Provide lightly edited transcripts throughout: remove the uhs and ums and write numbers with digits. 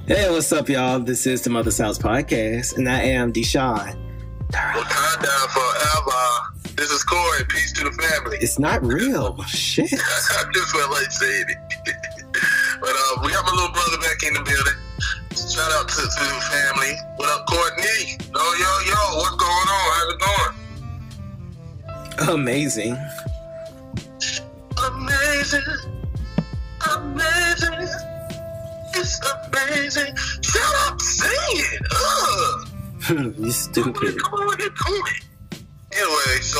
Hey, what's up, y'all? This is the Mother's House Podcast, and I am Deshaun. Wakanda forever. This is Corey. Peace to the family. It's not real. Shit. I just felt like saying it. But we got my little brother back in the building. Shout out to the family. What up, Cortney? Yo, what's going on? How's it going? Amazing. It's amazing. Shut up, sing it. You stupid. Come on. Anyway, so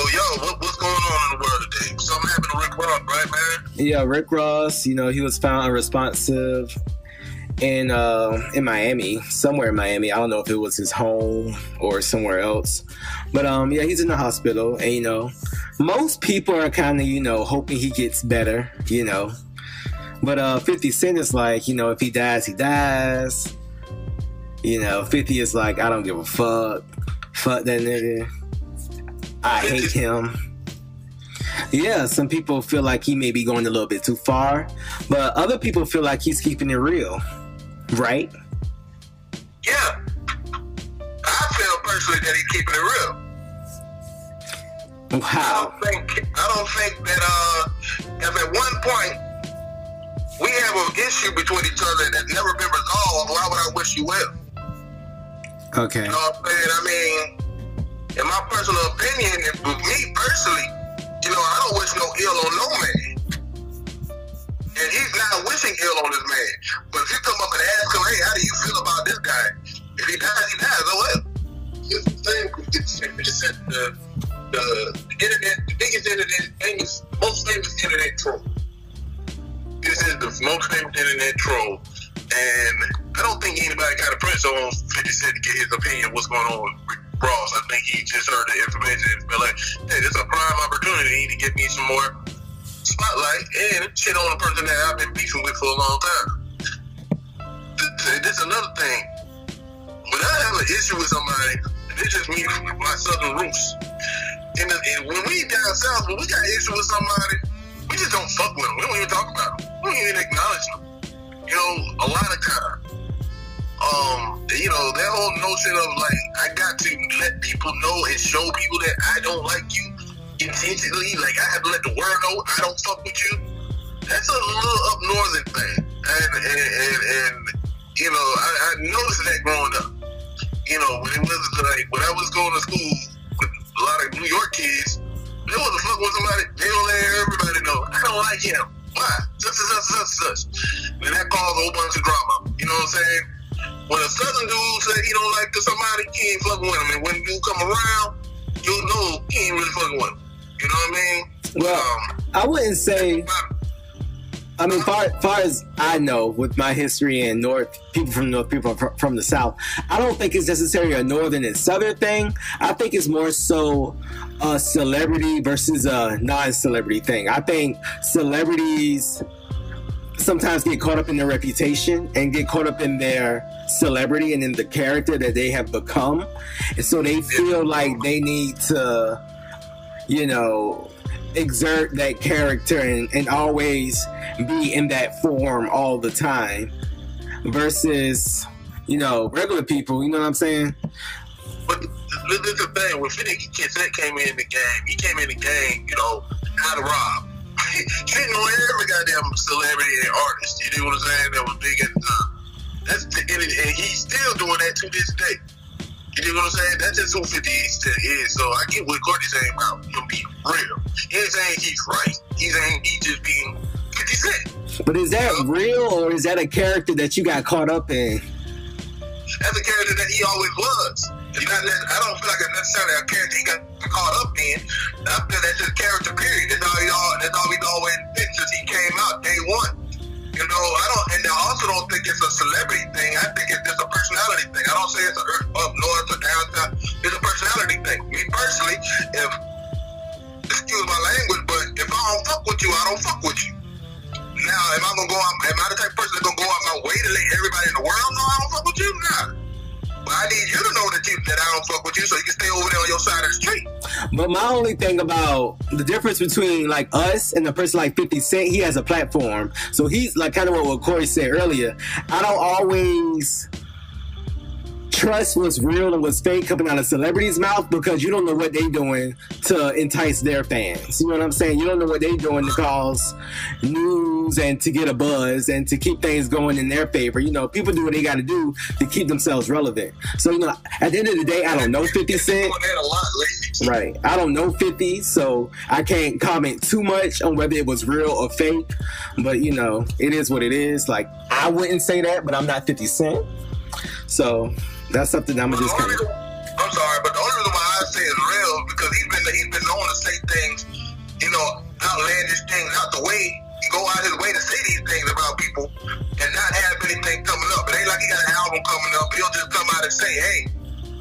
what's going on in the world today? Something happened to Rick Ross, right, man? Yeah, Rick Ross, he was found unresponsive in Miami, somewhere in Miami. I don't know if it was his home or somewhere else. But yeah, he's in the hospital, and most people are kind of, hoping he gets better, But 50 Cent is like, if he dies, he dies. 50 is like, I don't give a fuck. Fuck that nigga. I hate him. Yeah, some people feel like he may be going a little bit too far, but other people feel like he's keeping it real, right? Yeah. I feel personally that he's keeping it real. Wow. I don't think that if at one point we have an issue between each other that's never been resolved, why would I wish you well? Okay. You know what I'm saying? I mean, in my personal opinion, with me personally, I don't wish no ill on no man. And he's not wishing ill on this man. But if you come up and ask him, hey, how do you feel about this guy? If he dies, he dies. Oh well. It's the thing. It's the internet, the biggest internet, most famous internet troll. This is the most famous internet troll. And I don't think anybody got a press on 50 Cent to get his opinion of what's going on with Rick Ross. I think he just heard the information and felt like, hey, this is a prime opportunity to get me some more spotlight and shit on a person that I've been beefing with for a long time. This is another thing. When I have an issue with somebody, it's just me from my southern roots. And when we down south, when we got an issue with somebody, we just don't fuck with them. We don't even talk about them. We don't even acknowledge them. A lot of time. That whole notion of like, I got to let people know and show people that I don't like you intentionally, like I have to let the world know I don't fuck with you. That's a little up northern thing. And I noticed that growing up. When it was like, when I was going to school with a lot of New York kids, they want to fuck with somebody, they don't let everybody know, I don't like him. Why? Such. And that caused a whole bunch of drama. You know what I'm saying? When a southern dude said he don't like somebody, he ain't fucking with him. And when you come around, you'll know he ain't really fucking with him. You know what I mean? Well, I wouldn't say. Far as I know, with my history and people from North, people from the South, I don't think it's necessarily a Northern and Southern thing. I think it's more so a celebrity versus a non-celebrity thing. I think celebrities sometimes get caught up in their reputation and get caught up in their celebrity and in the character that they have become. And so they feel like they need to, exert that character and always be in that form all the time versus, regular people, you know what I'm saying? But this is the thing, when 50 Cent came in the game, he came in the game, how to rob. Shitting on every goddamn celebrity and artist, you know what I'm saying, that was big at the time. And he's still doing that to this day. You know what I'm saying? That's just who 50 still is. So I get what Cortney's saying about him being real. He ain't saying he's right. He's saying he's just being 50 Cent. But is that real, or is that a character that you got caught up in? That's a character that he always was. I don't feel like it's necessarily a character he got caught up in. I feel that's just character, period. That's all he's always been since he came out day one. I also don't think it's a celebrity thing. I think it's just a personality thing. I don't say it's up north or down south. It's a personality thing. Me personally, excuse my language, but if I don't fuck with you, I don't fuck with you. Now, am I the type of person that's gonna go out my way to let everybody in the world know I don't fuck with you? Nah. But I need you to know that I don't fuck with you so you can stay over there on your side of the street. But my only thing about the difference between like us and a person like 50 Cent, he has a platform. So he's like kind of what Corey said earlier. I don't always trust what's real and what's fake coming out of celebrities' mouth because you don't know what they're doing to entice their fans. You know what I'm saying? You don't know what they're doing to cause news and to get a buzz and to keep things going in their favor. You know, people do what they got to do to keep themselves relevant. So, you know, at the end of the day, I don't know 50 Cent. Right. I don't know 50, so I can't comment too much on whether it was real or fake. But, you know, it is what it is. Like, I wouldn't say that, but I'm not 50 Cent. So that's something I'm just kind of... I'm sorry, but the only reason why I say it's real is because he's been known to say things, you know, outlandish things out the way. He go out his way to say these things about people and not have anything coming up. It ain't like he got an album coming up. He'll just come out and say, hey,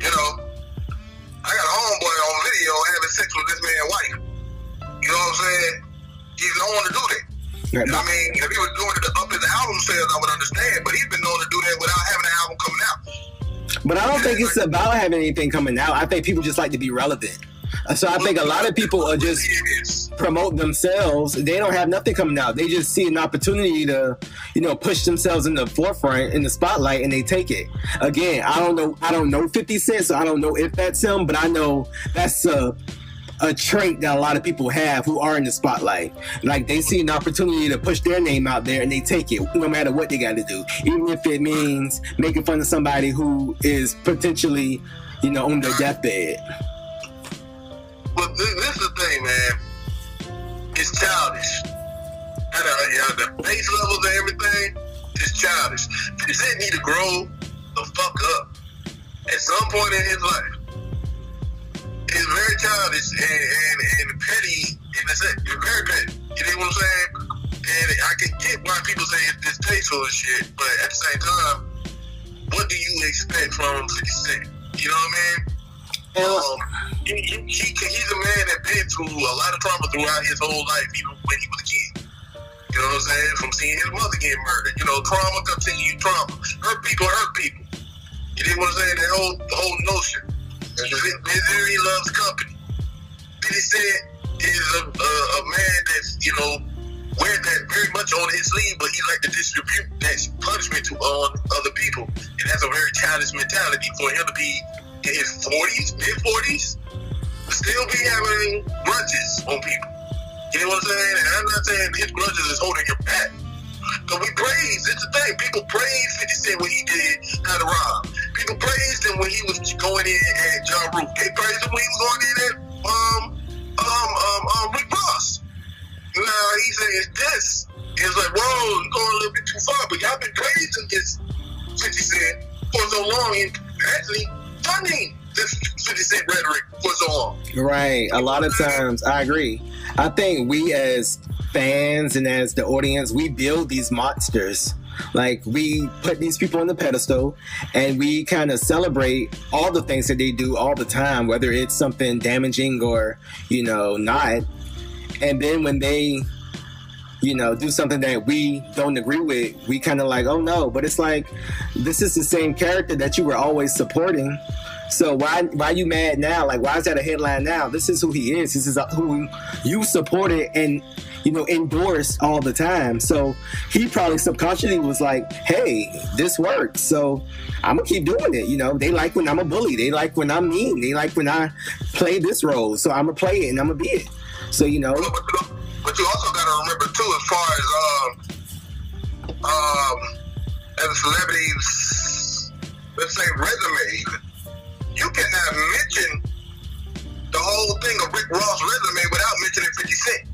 you know, I got a homeboy on video having sex with this man's wife. You know what I'm saying? He's known to do that. Right. I mean, if he was doing it to up his album sales, I would understand. But he's been known to do that without having an album coming out. But I don't think it's about having anything coming out. I think people just like to be relevant. So I think a lot of people are just promote themselves. They don't have nothing coming out. They just see an opportunity to, you know, push themselves in the forefront, in the spotlight, and they take it. Again, I don't know 50 Cent, so I don't know if that's him, but I know that's a trait that a lot of people have who are in the spotlight. Like, they see an opportunity to push their name out there and they take it no matter what they got to do, even if it means making fun of somebody who is potentially, you know, on their deathbed. Well, this is the thing, man. It's childish. The base levels and everything is childish. This need to grow the fuck up at some point in his life. It's very childish and petty in a sense. It's very petty. You know what I'm saying? And I can get why people say it's distasteful and shit, but at the same time, what do you expect from 50 Cent? You know what I mean? He's a man that been through a lot of trauma throughout his whole life, even when he was a kid. You know what I'm saying? From seeing his mother get murdered. You know, trauma continues trauma. Hurt people hurt people. You know what I'm saying? The whole notion. Misery loves company. 50 Cent is a man that's, you know, wears that very much on his sleeve, but he like to distribute that punishment to other people. And that's a very childish mentality for him to be in his 40s, mid-40s, still be having grudges on people. You know what I'm saying? And I'm not saying his grudges is holding him back. But we praise, it's the thing, people praise 50 Cent when he did How to Rob. People praised him when he was going in at Ja Rule. They praised him when he was going in at Rick Ross. Now he says this. It's like, whoa, you're going a little bit too far, but y'all been praising this 50 Cent for so long and actually funding this 50 Cent rhetoric for so long. Right. A lot of times, I agree. I think we as fans and as the audience, we build these monsters. Like, we put these people on the pedestal and we kind of celebrate all the things that they do all the time, whether it's something damaging or, you know, not. And then when they, you know, do something that we don't agree with, we kind of like, oh no. But it's like, this is the same character that you were always supporting. So why are you mad now? Like, why is that a headline now? This is who he is. This is who you supported and, you know, endorsed all the time. So he probably subconsciously was like, hey, this works, so I'm gonna keep doing it. You know, they like when I'm a bully. They like when I'm mean. They like when I play this role. So I'm gonna play it and I'm gonna be it. So, you know. But you also gotta remember too, as far as a celebrity's, let's say, resume even. You cannot mention the whole thing of Rick Ross' resume without mentioning 50 Cent.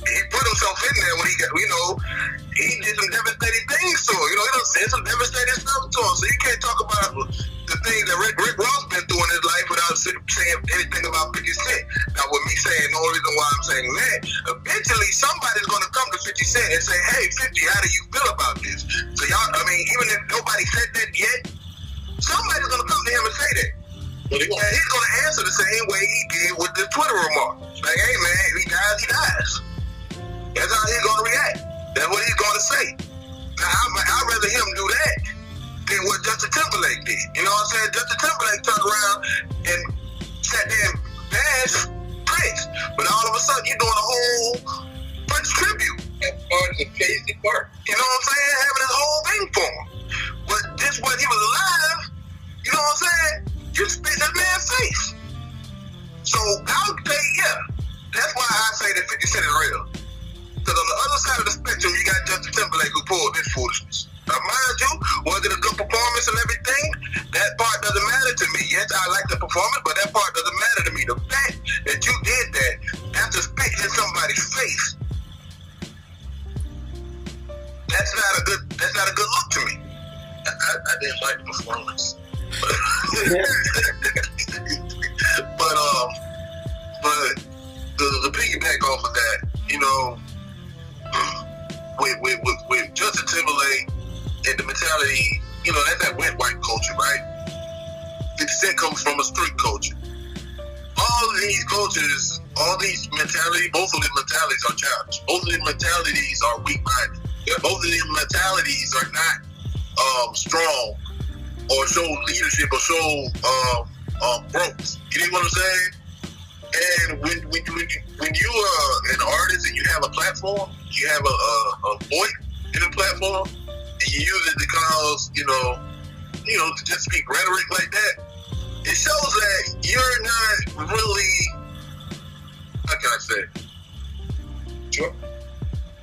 He put himself in there when he got, you know, he did some devastating things to him. You know, he done said some devastating stuff to him. So you can't talk about the things that Rick Ross been through in his life without saying anything about 50 Cent. Now, with me saying, the only reason why I'm saying that, eventually somebody's going to come to 50 Cent and say, hey, 50, how do you feel about this? So y'all, I mean, even if nobody said that yet, somebody's going to come to him and say that. And he's going to answer the same way he did with the Twitter remark. Like, hey, man, if he dies, he dies. That's how he's going to react. That's what he's going to say. Now, I'd rather him do that than what Justin Timberlake did. You know what I'm saying? Justin Timberlake turned around and sat there and bash Prince, but all of a sudden you're doing a whole Prince tribute. That's part of the crazy part. You know what I'm saying? Having this whole thing for him. But just when he was alive, you know what I'm saying? You spit in that man's face. So I would say, yeah, that's why I say that 50 Cent is real. Because on the other side of the spectrum, you got Justin Timberlake who pulled this foolishness. Now, mind you, was it a good performance and everything? That part doesn't matter to me. Yes, I like the performance, but that part doesn't matter to me. The fact that you did that after spitting in somebody's face, that's not a good look to me. I didn't like the performance. but the piggyback off of that, you know, with Justin Timberlake and the mentality, you know, that's that wet white culture, right? 50 Cent comes from a street culture. All of these cultures, all these mentalities, both of them mentalities are childish. Both of them mentalities are weak-minded. Both of them mentalities are not strong or show leadership or show growth. You know what I'm saying? And when you are an artist and you have a platform, you have a voice in a platform, and you use it to cause, you know, to just speak rhetoric like that, it shows that you're not really, how can I say? Sure.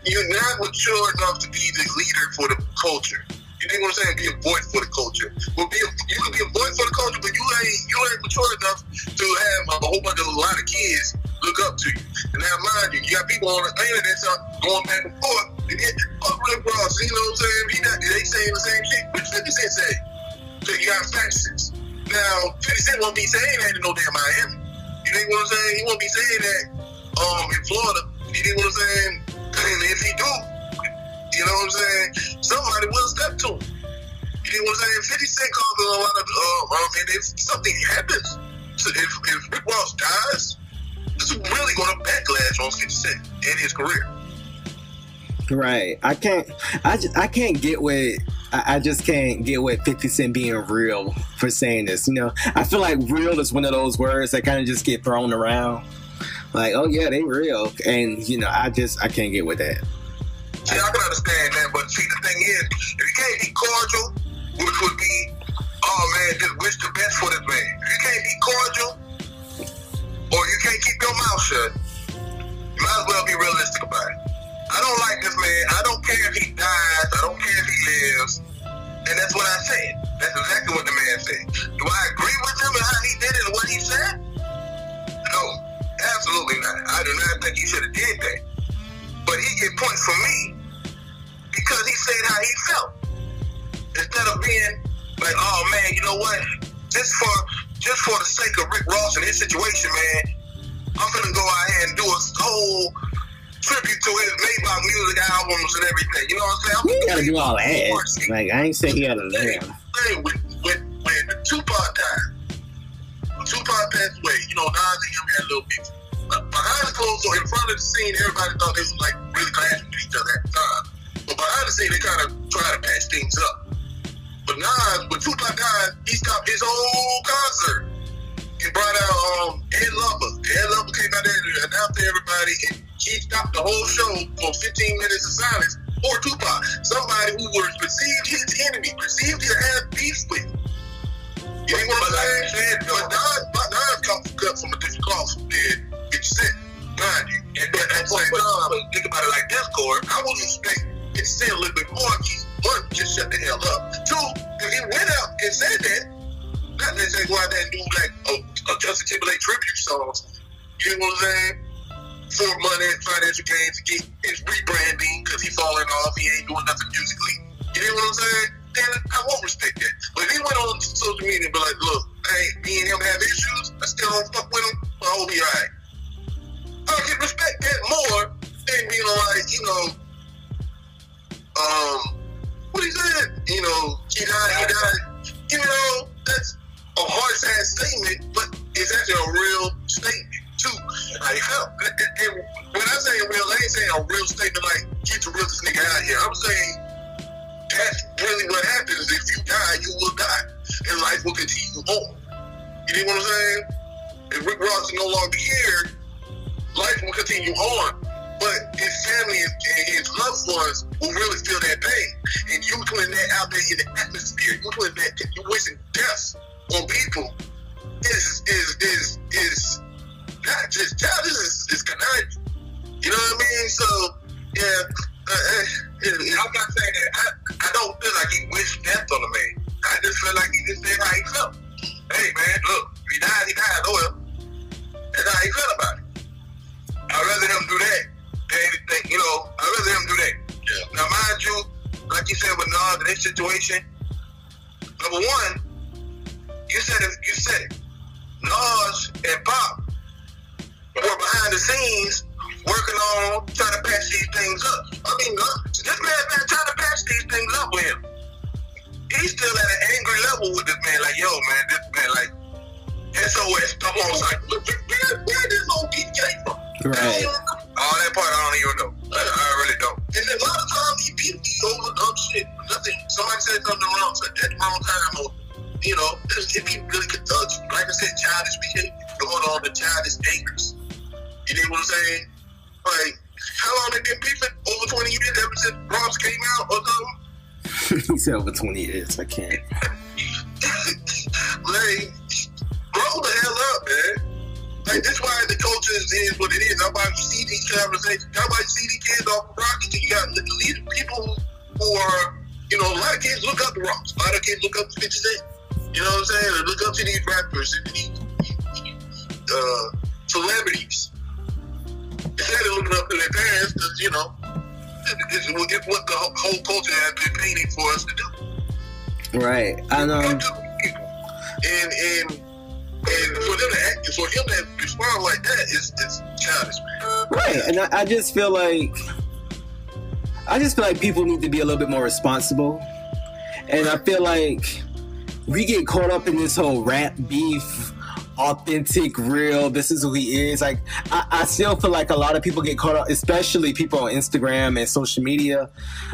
You're not mature enough to be the leader for the culture. You know what I'm saying? Be a voice for the culture. You can be a voice for the culture, but you ain't mature enough to have a whole bunch of a lot of kids look up to you. And now, mind you, you got people on the internet going back and forth. And get Rick Ross, you know what I'm saying? They saying the same shit. What 50 Cent say? So you got factions. Now, 50 Cent won't be saying that in no damn Miami. You know what I'm saying? He won't be saying that in Florida. You know what I'm saying? And if he do, you know what I'm saying? Somebody will step to him. You know what I'm saying? 50 Cent caused a lot of, and if something happens, if Rick Ross dies, it's really going to backlash on 50 Cent in his career. Right. I can't get with, I just can't get with 50 Cent being real for saying this. You know, I feel like real is one of those words that kind of just get thrown around. Like, oh yeah, they real. And, you know, I can't get with that. See, I can understand that, but see, the thing is, if you can't be cordial, which would be, oh man, just wish the best for this man. If you can't be cordial, or you can't keep your mouth shut, you might as well be realistic about it. I don't like this man. I don't care if he dies. I don't care if he lives. And that's what I said. That's exactly what the man said. Do I agree with him and how he did it and what he said? No, absolutely not. I do not think he should have did that. But he get points from me because he said how he felt. Instead of being like, oh man, you know what? Just for the sake of Rick Ross and his situation, man, I'm gonna go out here and do a whole tribute to his Maybach music albums and everything. You know what I'm saying? You gotta do all that. Like, I ain't saying he gotta live. When Tupac died, when Tupac passed away, you know, Nas and him had a little beef. Behind the closed door, in front of the scene, everybody thought they was like really clashing with each other at the time. But behind the scene, they kind of tried to patch things up. But Nas, when Tupac died, he stopped his whole concert and brought out Ed Lover. Ed Lover came out there and announced to everybody, and he stopped the whole show for 15 minutes of silence for Tupac. Somebody who was perceived his enemy, perceived to have beef with him. You know what I'm saying? But Nas cut from a different cloth than 50 Cent, mind you. And then at the same time, think about it like this, Corey, I would expect 50 Cent a little bit more. One, just shut the hell up. Two, if he went out and said that, not necessarily go out there and do like a Justin Timberlake tribute songs. You know what I'm saying? For money and financial gains to get his rebranding because he falling off, he ain't doing nothing musically. You know what I'm saying? Then I won't respect that. But if he went on social media and be like, look, hey, me and him have issues, I still don't fuck with him, I will be alright. I can respect that more than being like, you know, what he said, you know, he died. You know, that's a hard, sad statement, but it's actually a real statement, too. Like, and when I say real, I ain't saying a real statement like, get the realest nigga out here. I'm saying that's really what happens. If you die, you will die. And life will continue on. You know what I'm saying? if Rick Ross is no longer here, life will continue on. But his family and his loved ones will really feel that pain. And you putting that out there in the atmosphere, you putting that, you wishing death on people is not just childish, it's conniving. You know what I mean? So, yeah, I'm not saying that. I don't feel like he wished death on the man. I just feel like he just said how he felt. Hey, man, look, he died, oh well. That's how he felt about it. I'd rather him do that than anything, you know, I'd rather him do that. Yeah. Now, mind you, like you said with Nas in this situation, number one, you said it. Nas and Pop were behind the scenes working on trying to patch these things up. I mean, this man been trying to patch these things up with him. He's still at an angry level with this man. Like, yo, man, this man, like, SOS, come on, like, where this old DJ from? Right. All that part I don't even know. I really don't. And a lot of times these people be overlook shit. Nothing. Somebody said something wrong at the wrong time, or you know, if people really could touch, like I said, childish behavior, going on the childish acres. You know what I'm saying? Like, how long they been beefing? Over 20 years ever since Bronx came out or something? He said over 20 years. I can't. Like, grow the hell up, man. Like, that's why the culture is what it is. Nobody see these conversations. Nobody see these kids off the rock until you got people who are, you know, a lot of kids look up to Rocks. A lot of kids look up to 50 Cent. You know what I'm saying? They look up to these rappers and these celebrities. Instead of looking up to their parents, because, you know, it's what the whole culture has been painting for us to do. Right. And for him to respond like that is childish, man. Right. And I just feel like people need to be a little bit more responsible. And I feel like we get caught up in this whole rap beef, authentic, real, this is who he is. Like, I still feel like a lot of people get caught up, especially people on Instagram and social media.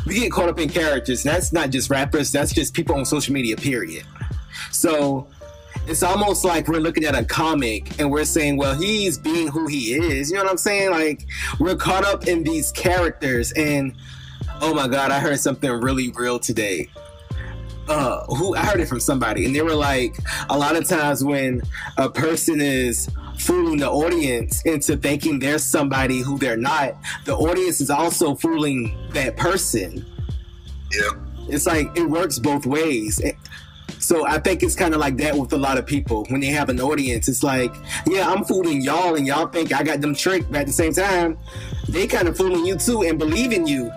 We get caught up in characters. And that's not just rappers, that's just people on social media, period. So it's almost like we're looking at a comic and we're saying, well, he's being who he is. You know what I'm saying? Like, we're caught up in these characters. And oh my God, I heard something really real today. I heard it from somebody, and they were like, a lot of times when a person is fooling the audience into thinking they're somebody who they're not, the audience is also fooling that person. Yeah. It's like, it works both ways. So I think it's kind of like that with a lot of people. When they have an audience, it's like, yeah, I'm fooling y'all, and y'all think I got them tricked, but at the same time, they kind of fooling you too and believing you.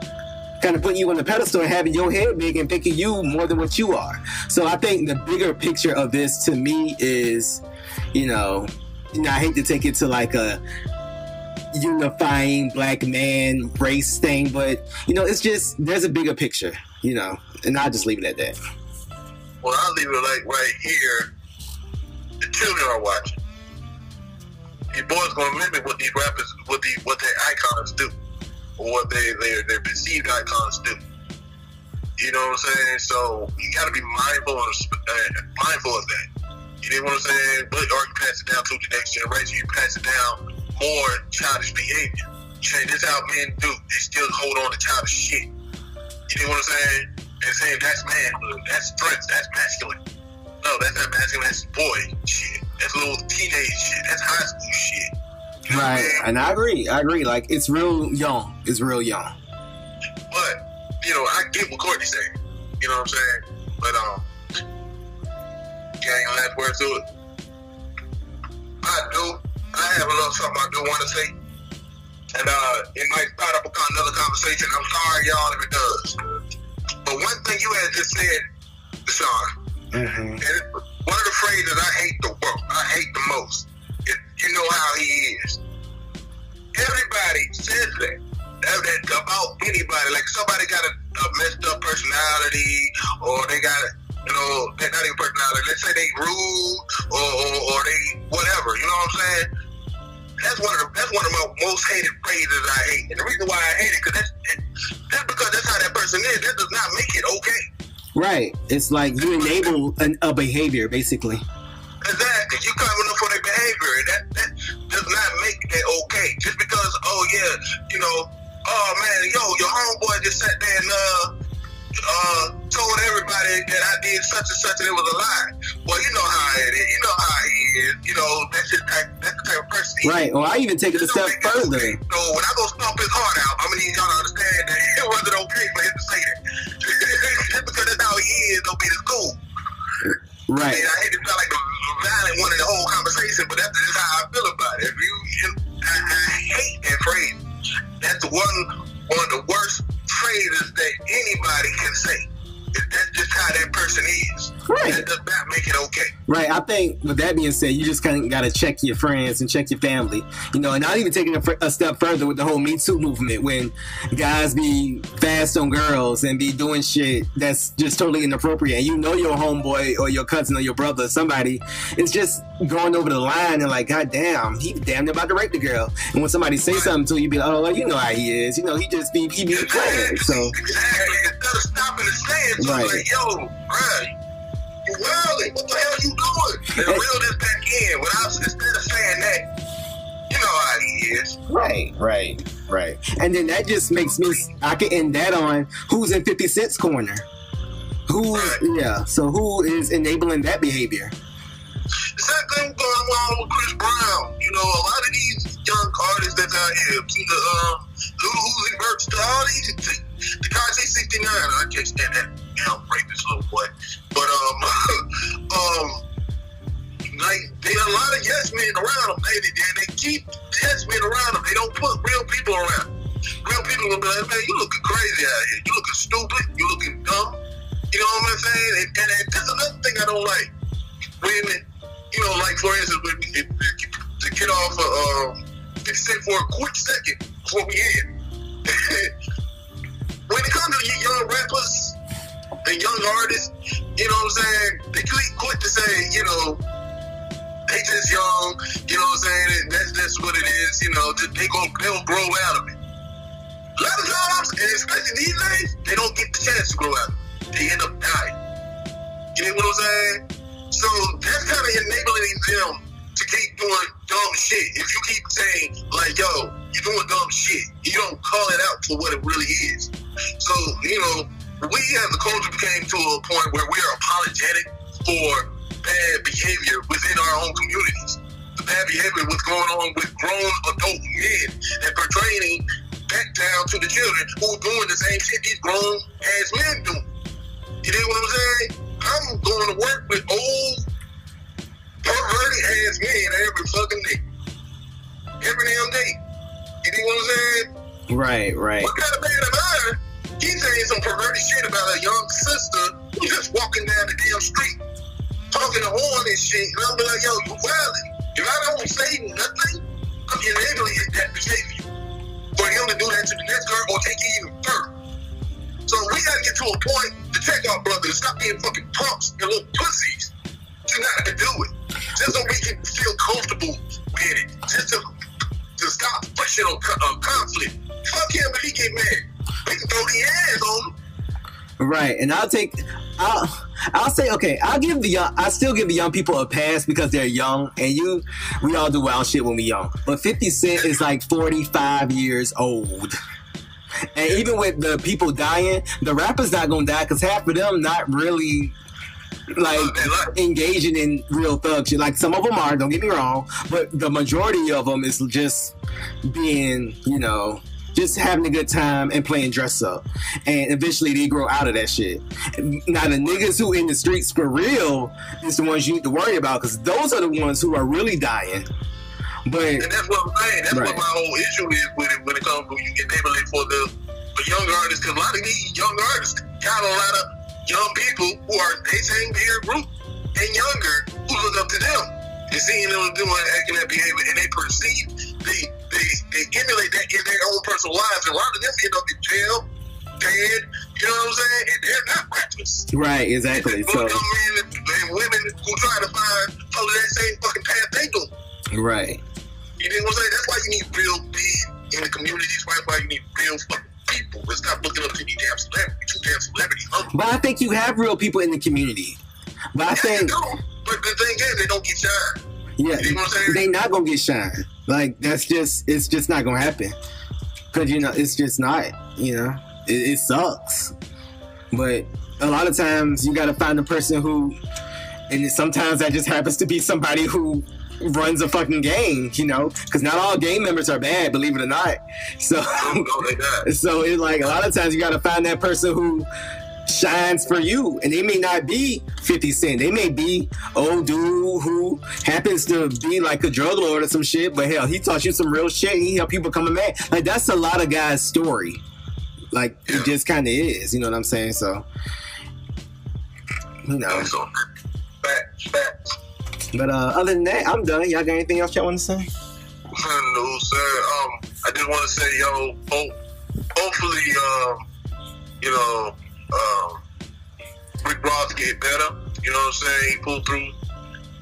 Kind of putting you on the pedestal and having your head big and thinking you more than what you are. So I think the bigger picture of this to me is, you know, I hate to take it to like a unifying black man race thing, but you know, it's just, there's a bigger picture, you know, and I'll just leave it at that. Well, I'll leave it like right here. The children are watching. Your boys gonna mimic what these rappers, what their icons do. Or what their perceived icons do. You know what I'm saying? So you got to be mindful of that. You know what I'm saying? But or you pass it down to the next generation. You pass it down more childish behavior. Saying this is how men do. They still hold on to childish shit. You know what I'm saying? And saying that's manhood, that's strength, that's masculine. No, that's not masculine. That's boy shit. That's little teenage shit. That's high school shit. Right, and I agree. Like, it's real young. It's real young. But, you know, I get what Cortney's saying. You know what I'm saying? But, gang, last word to it. I have a little something I do want to say. And, it might start up another conversation. I'm sorry, y'all, if it does. But one thing you had just said, Deshaun, and one of the phrases I hate the most, is, you know how he is. Everybody says that about anybody. Like, somebody got a messed up personality, or they got you know, they're not even personality. Let's say they rude or they whatever. You know what I'm saying? That's one of my most hated phrases I hate. And the reason why I hate it, that's because that's how that person is. That does not make it okay. Right. It's like you enable a behavior, basically. Exactly. You covering up for their behavior, and yeah, you know, oh man, yo, your homeboy just sat there and told everybody that I did such and such and it was a lie. Well, you know how it is. You know how he is. You know, that's the type of person he is. Right. Or I even take it a step further. Okay. So when I go stomp his heart out, I'm gonna need y'all to understand that it wasn't okay for him to say that. Just because that's how he is, don't be the school. Right. I mean, I hate to sound like the violent one in the whole conversation, but that's just how I feel about it. I hate that phrase. That's one of the worst phrases that anybody can say. That's just how that person is. Right. That does not make it okay. Right. I think with that being said, you just kind of got to check your friends and check your family, you know, and not even taking a step further with the whole Me Too movement when guys be fast on girls and be doing shit that's just totally inappropriate. And you know your homeboy or your cousin or your brother or somebody is just going over the line and like, God damn, he damn near about to rape the girl. And when somebody say something to you, be like, oh, well, you know how he is. You know, he be playing. So exactly. Instead of stopping and saying something like, yo, bruh, you wildin'. What the hell you doing? And reel this back in instead of saying that, you know how he is. Right. And then that just makes me, I can end that on who's in 50 Cent's corner. So who is enabling that behavior? The same thing going on with Chris Brown. You know, a lot of these young artists that's out here, to the Lil Uzi Verts, to all these, the Kanye 69, I can't stand that, you know, rapist little boy. But, like, there are a lot of yes men around them. They keep yes men around them. They don't put real people around. Real people will be like, man, you looking crazy out here. You looking stupid. You looking dumb. You know what I'm saying? And that's another thing I don't like. Women, you know, like, for instance, to get off 50 Cent for a quick second before we end. When it comes to you young rappers and young artists, you know what I'm saying, they quick to say, you know, they just young, you know what I'm saying, that's what it is, you know, they'll grow out of it. A lot of times, and especially these days, they don't get the chance to grow out of it. They end up dying. You know what I'm saying? So that's kind of enabling them to keep doing dumb shit. If you keep saying, like, yo, you're doing dumb shit, you don't call it out for what it really is. So, you know, we as a culture became to a point where we are apologetic for bad behavior within our own communities. The bad behavior was going on with grown adult men and portraying back down to the children who are doing the same shit these grown ass men do. You know what I'm saying? I'm going to work with old perverted ass men every fucking day. Every damn day. You know what I'm saying? Right. What kind of man am I? He's saying some perverted shit about a young sister who's just walking down the damn street, talking to horn and shit, and I'm like, yo, you wildin'. If I don't say nothing, I'm enabling that behavior for him to do that to the next girl or take it even further. So we gotta get to a point to check our brothers, stop being fucking punks and little pussies to not to do it. Just so we can feel comfortable with it. Just to stop pushing on conflict. Fuck him if he get mad. We can throw the ass on him. Right, and I'll say, okay, I still give the young people a pass because they're young, and we all do wild shit when we young. But 50 Cent is like 45 years old. And even with the people dying, the rapper's not gonna die because half of them not really like engaging in real thug shit. Like some of them are, don't get me wrong, but the majority of them is just being, you know, just having a good time and playing dress up. And eventually they grow out of that shit. Now the niggas who in the streets for real is the ones you need to worry about because those are the ones who are really dying. But and that's what I'm saying. That's what my whole issue is with it when it comes to you enabling for young artists. Because a lot of these young artists got a lot of young people who are they same peer group and younger who look up to them and seeing them acting that behavior, and they perceive they emulate that in their own personal lives. And a lot of them end up in jail, dead. You know what I'm saying? And they're not rappers. Right, exactly. So young men and women who try to follow that same fucking path they do. Right. You know what I'm saying? That's why you need real being in the communities. That's why you need real fucking people. Let's stop looking up to these damn celebrities, too damn celebrities. But I think you have real people in the community. But I think, but the thing is, they don't get shine. Yeah, you know what I'm saying? They not gonna get shine. Like it's just not gonna happen. because it's just not. It sucks. But a lot of times you got to find a person who, and sometimes that just happens to be somebody who runs a fucking gang, because not all gang members are bad, believe it or not. So, so it's like a lot of times you got to find that person who shines for you, and they may not be 50 Cent. They may be old dude who happens to be like a drug lord or some shit, but hell, he taught you some real shit. He helped people become a man. Like, that's a lot of guys' story. Like, it just kind of is. You know what I'm saying? So, Facts. But other than that, I'm done. Y'all got anything else y'all want to say? No, sir. I just want to say, hopefully, Rick Ross get better. You know what I'm saying? He pulled through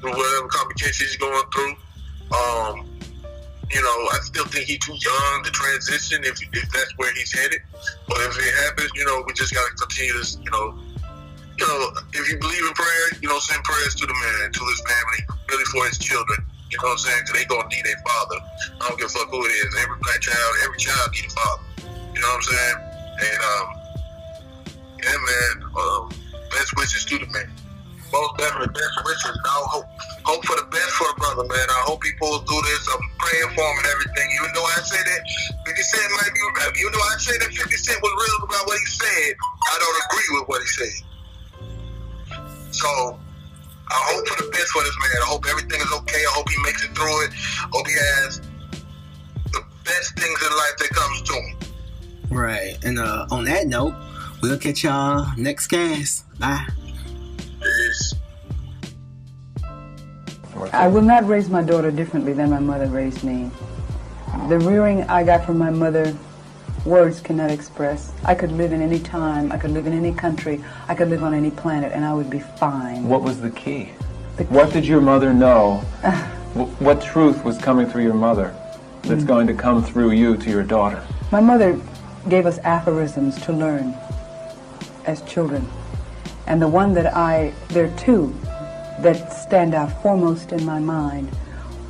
whatever complications he's going through. I still think he's too young to transition if that's where he's headed. But if it happens, we just got to continue this, if you believe in prayer, send prayers to the man, to his family, really for his children. You know what I'm saying? Because they going to need a father. I don't give a fuck who it is. Every child need a father. You know what I'm saying? And, best wishes to the man. Most definitely best wishes. I hope for the best for the brother, man. I hope he pulls through this. I'm praying for him and everything. Even though I say that 50 Cent might be, even though I say that 50 Cent was real about what he said, I don't agree with what he said. So, I hope for the best for this man. I hope everything is okay. I hope he makes it through it. I hope he has the best things in life that comes to him. Right. And on that note, we'll catch y'all next cast. Bye. Peace. I will not raise my daughter differently than my mother raised me. The rearing I got from my mother, words cannot express. I could live in any time, I could live in any country, I could live on any planet, and I would be fine. What was the key? What did your mother know? What truth was coming through your mother that's going to come through you to your daughter? My mother gave us aphorisms to learn as children. And there are two that stand out foremost in my mind.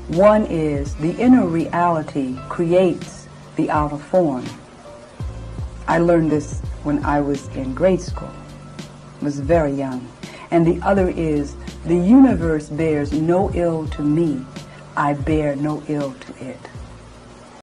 One is the inner reality creates the outer form. I learned this when I was in grade school. I was very young. And the other is the universe bears no ill to me. I bear no ill to it.